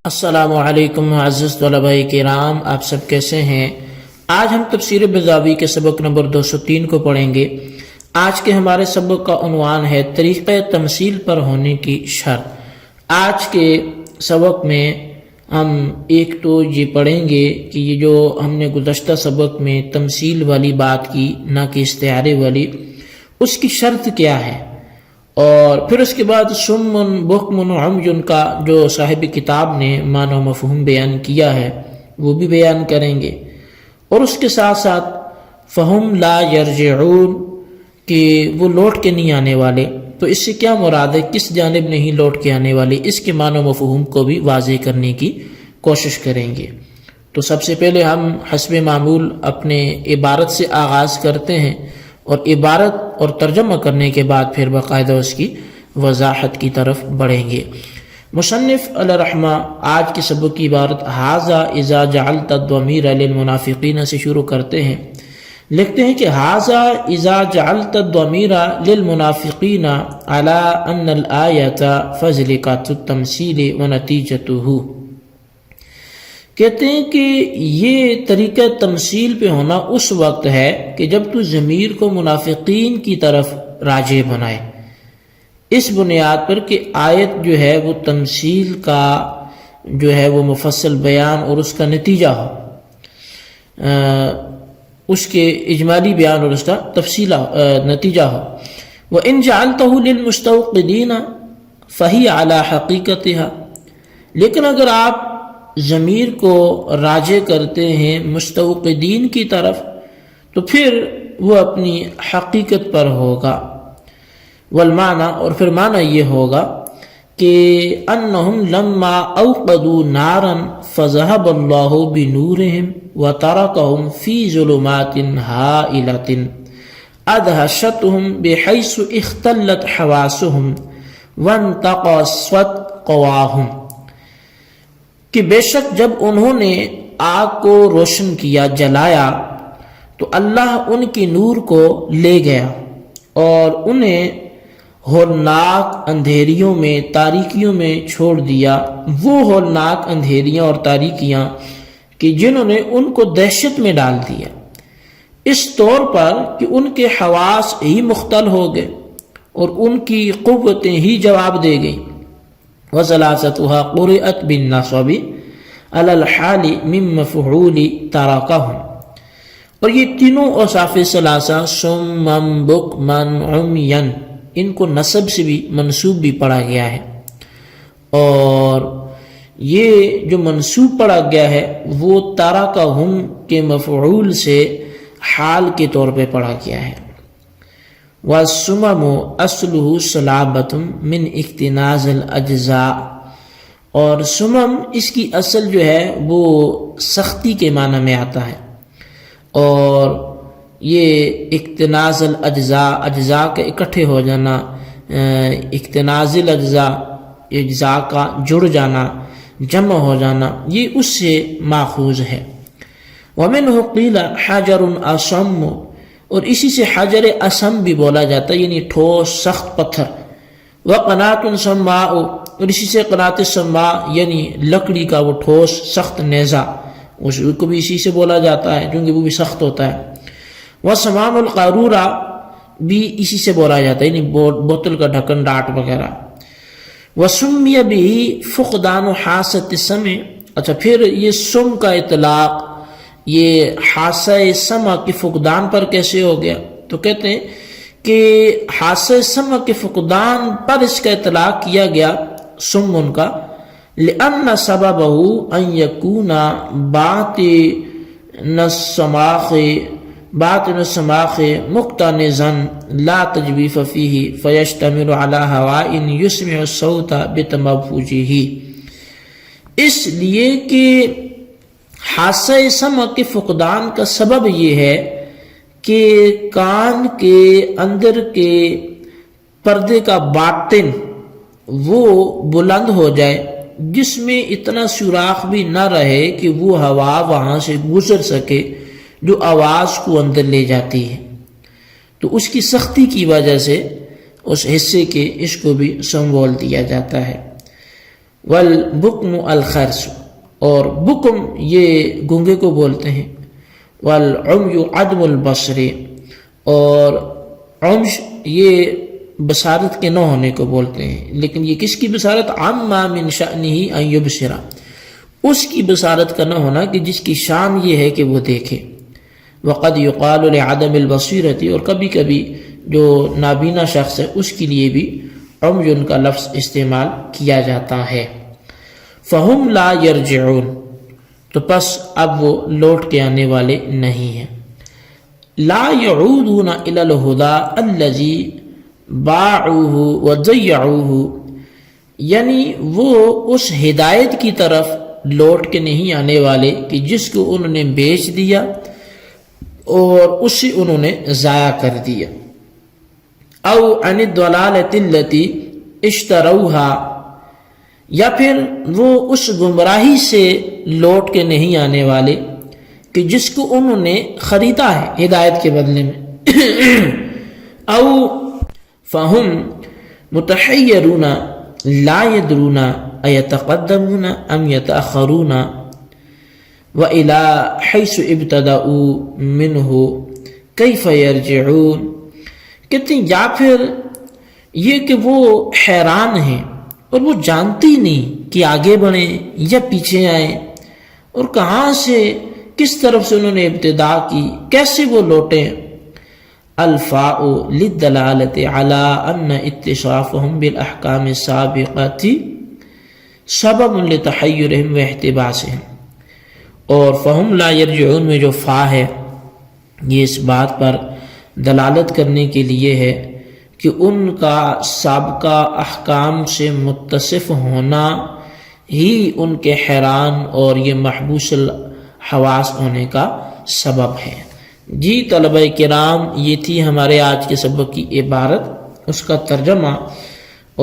السلام علیکم معزز طلباء کرام، آپ سب کیسے ہیں؟ آج ہم تفسیر بیضاوی کے سبق نمبر 203 کو پڑھیں گے۔ آج کے ہمارے سبق کا عنوان ہے طریقہ تمثیل پر ہونے کی شرط۔ آج کے سبق میں ہم ایک تو یہ پڑھیں گے کہ یہ جو ہم نے گزشتہ سبق میں تمثیل والی بات کی، نہ کہ استعارے والی، اس کی شرط کیا ہے، اور پھر اس کے بعد سمن بکمن عمین کا جو صاحب کتاب نے معنی و مفہوم بیان کیا ہے وہ بھی بیان کریں گے، اور اس کے ساتھ ساتھ فہم لا یرجعون کہ وہ لوٹ کے نہیں آنے والے، تو اس سے کیا مراد ہے، کس جانب نہیں لوٹ کے آنے والے، اس کے معنی و مفہوم کو بھی واضح کرنے کی کوشش کریں گے۔ تو سب سے پہلے ہم حسب معمول اپنے عبارت سے آغاز کرتے ہیں، اور عبارت اور ترجمہ کرنے کے بعد پھر باقاعدہ اس کی وضاحت کی طرف بڑھیں گے۔ مصنف علیہ رحمہ آج کے سبق کی عبارت ھذا اذا جعلت الضمیر للمنافقین سے شروع کرتے ہیں۔ لکھتے ہیں کہ ھذا اذا جعلت الضمیر للمنافقین علی ان الآیۃ فذلکۃ التمثیل ونتیجتہ۔ کہتے ہیں کہ یہ طریقہ تمثیل پہ ہونا اس وقت ہے کہ جب تو ضمیر کو منافقین کی طرف راجع بنائے، اس بنیاد پر کہ آیت جو ہے وہ تمثیل کا جو ہے وہ مفصل بیان اور اس کا نتیجہ ہو، اس کے اجمالی بیان اور اس کا تفصیلہ نتیجہ ہو۔ وَإِن جَعَلْتَهُ لِلْمُسْتَوْقِدِينَ فَهِيَ عَلَى حَقِيقَتِهَا، لیکن اگر آپ ضمیر کو راجع کرتے ہیں مستوقدین کی طرف تو پھر وہ اپنی حقیقت پر ہوگا۔ والمعنی، اور پھر معنی یہ ہوگا کہ انہم لما اوقدوا نارا فذهب اللہ بنورہم وترکہم فی ظلمات ہائلۃ ادہشتہم بحیث اختلت حواسہم وانتقصت قواہم، کہ بے شک جب انہوں نے آگ کو روشن کیا، جلایا، تو اللہ ان کی نور کو لے گیا اور انہیں ہولناک اندھیریوں میں، تاریکیوں میں چھوڑ دیا، وہ ہولناک اندھیریاں اور تاریکیاں کہ جنہوں نے ان کو دہشت میں ڈال دیا، اس طور پر کہ ان کے حواس ہی مختل ہو گئے اور ان کی قوتیں ہی جواب دے گئیں۔ وَثَلَاثَتُهَا قُرِئَتْ بِالنَّصْبِ عَلَى الْحَالِ مِن مَفْعُولِ تَرَكَهُمْ، اور یہ تینوں اوصاف ثلاثہ صُمًّا بُكْمًا عُمْيًا، ان کو نصب سے بھی منصوب بھی پڑھا گیا ہے، اور یہ جو منصوب پڑھا گیا ہے وہ تَرَكَهُمْ کے مفعول سے حال کے طور پہ پڑھا گیا ہے۔ وَالسُّمَمُ أَصْلُهُ صَلَابَةٌ مِنْ اِكْتِنَازِ الْأَجْزَاءِ، اور سمم اس کی اصل جو ہے وہ سختی کے معنی میں آتا ہے، اور یہ اکتناز الاجزاء، اجزاء کے اکٹھے ہو جانا، اکتناز الاجزاء، اجزاء کا جڑ جانا، جمع ہو جانا، یہ اس سے ماخوذ ہے۔ وَمِنْهُ قِيلَ حَجَرٌ أَصَمُّ، اور اسی سے حجر اسم بھی بولا جاتا ہے، یعنی ٹھوس سخت پتھر۔ وَقَنَاةٌ صَمَّاءُ، اور اسی سے قنات صماء یعنی لکڑی کا وہ ٹھوس سخت نیزہ، اس کو بھی اسی سے بولا جاتا ہے کیونکہ وہ بھی سخت ہوتا ہے۔ وَسَمَامُ الْقَارُورَةِ بھی اسی سے بولا جاتا ہے، یعنی بوتل کا ڈھکن، ڈاٹ وغیرہ۔ وَسُمِّيَ بِهِ فُقْدَانُ حَاسَةِ السَّمْعِ، اچھا پھر یہ سم کا اطلاق یہ حاسہ سمع کے فقدان پر کیسے ہو گیا؟ تو کہتے ہیں کہ حاسہ سمع کے فقدان پر اس کا اطلاق کیا گیا سمن کا، لأن سببه ان يكون باطن السماخ مقتنزا لا تجویف فيه فيشتمل على هواء يسمع الصوت بتموجه، اس لیے کہ حاسہ سمع کے فقدان کا سبب یہ ہے کہ کان کے اندر کے پردے کا باطن وہ بلند ہو جائے، جس میں اتنا سوراخ بھی نہ رہے کہ وہ ہوا وہاں سے گزر سکے جو آواز کو اندر لے جاتی ہے، تو اس کی سختی کی وجہ سے اس حصے کے اس کو بھی سم بول دیا جاتا ہے۔ والبکم الخرس، اور بکم یہ گونگے کو بولتے ہیں، والعمی عدم البصر، اور عمش یہ بصارت کے نہ ہونے کو بولتے ہیں، لیکن یہ کس کی بصارت؟ عما من شأنہ ان یبصر، اس کی بصارت کا نہ ہونا کہ جس کی شان یہ ہے کہ وہ دیکھے۔ وقد یقال لعدم البصیرۃ، اور کبھی کبھی جو نابینا شخص ہے اس کے لیے بھی عمی کا لفظ استعمال کیا جاتا ہے۔ فہم لا یرجعون، تو پس اب وہ لوٹ کے آنے والے نہیں ہیں۔ لا یعودون الی الہدی الذی باعوہ وضیعوہ، یعنی وہ اس ہدایت کی طرف لوٹ کے نہیں آنے والے کہ جس کو انہوں نے بیچ دیا اور اسے انہوں نے ضائع کر دیا۔ او عن الضلالۃ التی اشتروہا، یا پھر وہ اس گمراہی سے لوٹ کے نہیں آنے والے کہ جس کو انہوں نے خریدا ہے ہدایت کے بدلے میں۔ او فہم متحیرون لا یدرون ایتقدمون ام یتأخرون وإلی حیث ابتدؤوا منہ کیف یرجعون، کہتے ہیں یا پھر یہ کہ وہ حیران ہیں اور وہ جانتی نہیں کہ آگے بڑھیں یا پیچھے آئیں، اور کہاں سے کس طرف سے انہوں نے ابتدا کی، کیسے وہ لوٹیں۔ الفاء للدلالة على ان اتصافهم بالاحکام السابقة سبب لتحیرهم واحتباسهم، اور فہم لا یرجعون میں جو فا ہے یہ اس بات پر دلالت کرنے کے لیے ہے کہ ان کا سابقہ احکام سے متصف ہونا ہی ان کے حیران اور یہ محبوس الحواس ہونے کا سبب ہے۔ جی طلبہ کرام، یہ تھی ہمارے آج کے سبق کی عبارت، اس کا ترجمہ،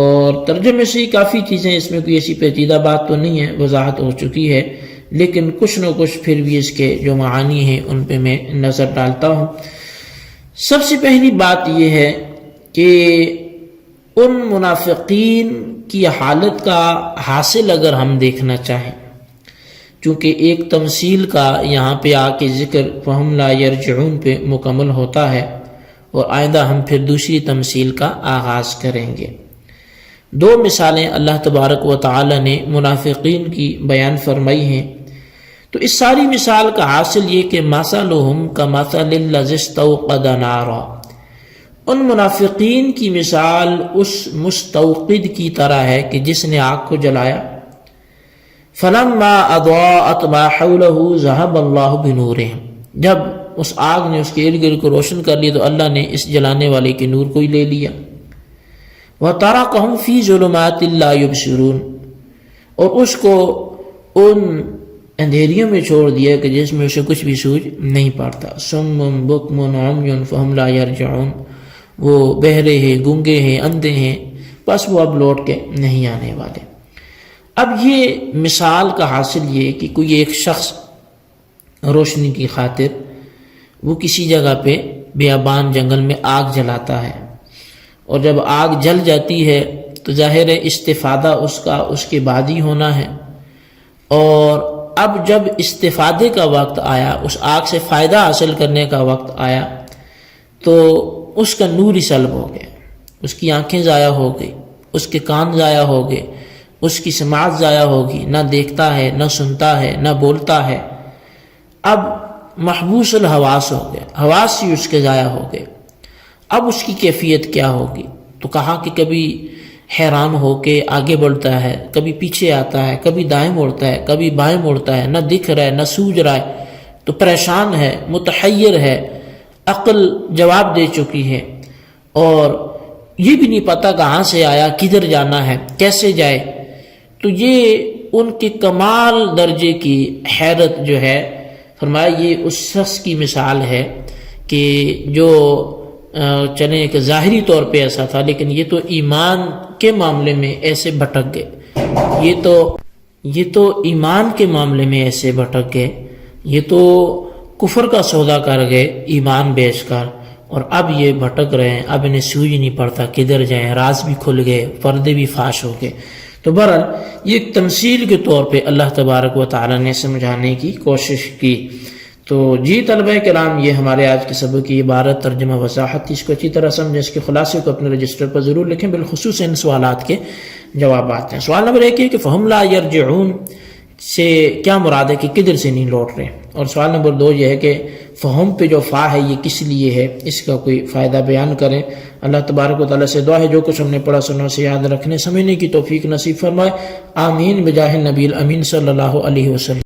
اور ترجمے سے ہی کافی چیزیں، اس میں کوئی ایسی پیچیدہ بات تو نہیں ہے، وضاحت ہو چکی ہے، لیکن کچھ نہ کچھ پھر بھی اس کے جو معانی ہیں ان پہ میں نظر ڈالتا ہوں۔ سب سے پہلی بات یہ ہے کہ ان منافقین کی حالت کا حاصل اگر ہم دیکھنا چاہیں، چونکہ ایک تمثیل کا یہاں پہ آ کے ذکر فہم لا یرجعون پہ مکمل ہوتا ہے، اور آئندہ ہم پھر دوسری تمثیل کا آغاز کریں گے۔ دو مثالیں اللہ تبارک و تعالی نے منافقین کی بیان فرمائی ہیں، تو اس ساری مثال کا حاصل یہ کہ مثلہم کمثل الذی استوقد نارا، ان منافقین کی مثال اس مستوقد کی طرح ہے کہ جس نے آگ کو جلایا۔ فلما اضاءت ما حوله ذهب اللہ بنورہم، جب اس آگ نے اس کے ارد گرد کو روشن کر لیا تو اللہ نے اس جلانے والے کے نور کو ہی لے لیا۔ وترکہم فی ظلمات لا یبصرون، اور اس کو ان اندھیریوں میں چھوڑ دیا کہ جس میں اسے کچھ بھی سوج نہیں پڑتا۔ صم بکم عمی فہم لا یرجعون، وہ بہرے ہیں، گونگے ہیں، اندھے ہیں، بس وہ اب لوٹ کے نہیں آنے والے۔ اب یہ مثال کا حاصل یہ کہ کوئی ایک شخص روشنی کی خاطر وہ کسی جگہ پہ بیابان جنگل میں آگ جلاتا ہے، اور جب آگ جل جاتی ہے تو ظاہر ہے استفادہ اس کا اس کے بعد ہی ہونا ہے، اور اب جب استفادے کا وقت آیا، اس آگ سے فائدہ حاصل کرنے کا وقت آیا، تو اس کا نور ہی سلب ہو گیا، اس کی آنکھیں ضائع ہو گئی، اس کے کان ضائع ہو گئے، اس کی سماعت ضائع ہوگی، نہ دیکھتا ہے، نہ سنتا ہے، نہ بولتا ہے، اب محبوس الحواس ہو گئے، حواس ہی اس کے ضائع ہو گئے۔ اب اس کی کیفیت کیا ہوگی؟ تو کہا کہ کبھی حیران ہو کے آگے بڑھتا ہے، کبھی پیچھے آتا ہے، کبھی دائیں مڑتا ہے، کبھی بائیں مڑتا ہے، نہ دکھ رہا ہے نہ سوج رہا ہے، تو پریشان ہے، متحیر ہے، عقل جواب دے چکی ہے، اور یہ بھی نہیں پتا کہاں سے آیا، کدھر جانا ہے، کیسے جائے۔ تو یہ ان کے کمال درجے کی حیرت جو ہے، فرمایا یہ اس شخص کی مثال ہے کہ جو چلیں کہ ظاہری طور پہ ایسا تھا، لیکن یہ تو ایمان کے معاملے میں ایسے بھٹک گئے، یہ تو ایمان کے معاملے میں ایسے بھٹک گئے، یہ تو کفر کا سودا کر گئے ایمان بیچ کر، اور اب یہ بھٹک رہے ہیں، اب انہیں سوج نہیں پڑتا کدھر جائیں، راز بھی کھل گئے، پردے بھی فاش ہو گئے۔ تو بہرحال یہ ایک تمثیل کے طور پہ اللہ تبارک و تعالی نے سمجھانے کی کوشش کی۔ تو جی طلبہ کرام، یہ ہمارے آج کے سبق کی عبارت ترجمہ وضاحت تھی، اس کو اچھی طرح سمجھیں، اس کے خلاصے کو اپنے رجسٹر پر ضرور لکھیں، بالخصوص ان سوالات کے جوابات ہیں۔ سوال نمبر 1 یہ کہ فہم لا یرجعون سے کیا مراد ہے کہ کدھر سے نہیں لوٹ رہے، اور سوال نمبر 2 یہ ہے کہ فہم پہ جو فا ہے یہ کس لیے ہے، اس کا کوئی فائدہ بیان کریں۔ اللہ تبارک و تعالیٰ سے دعا ہے جو کچھ ہم نے پڑھا سنا اسے یاد رکھنے سمجھنے کی توفیق نصیب فرمائے، آمین بجاہ النبی الامین صلی اللہ علیہ وسلم۔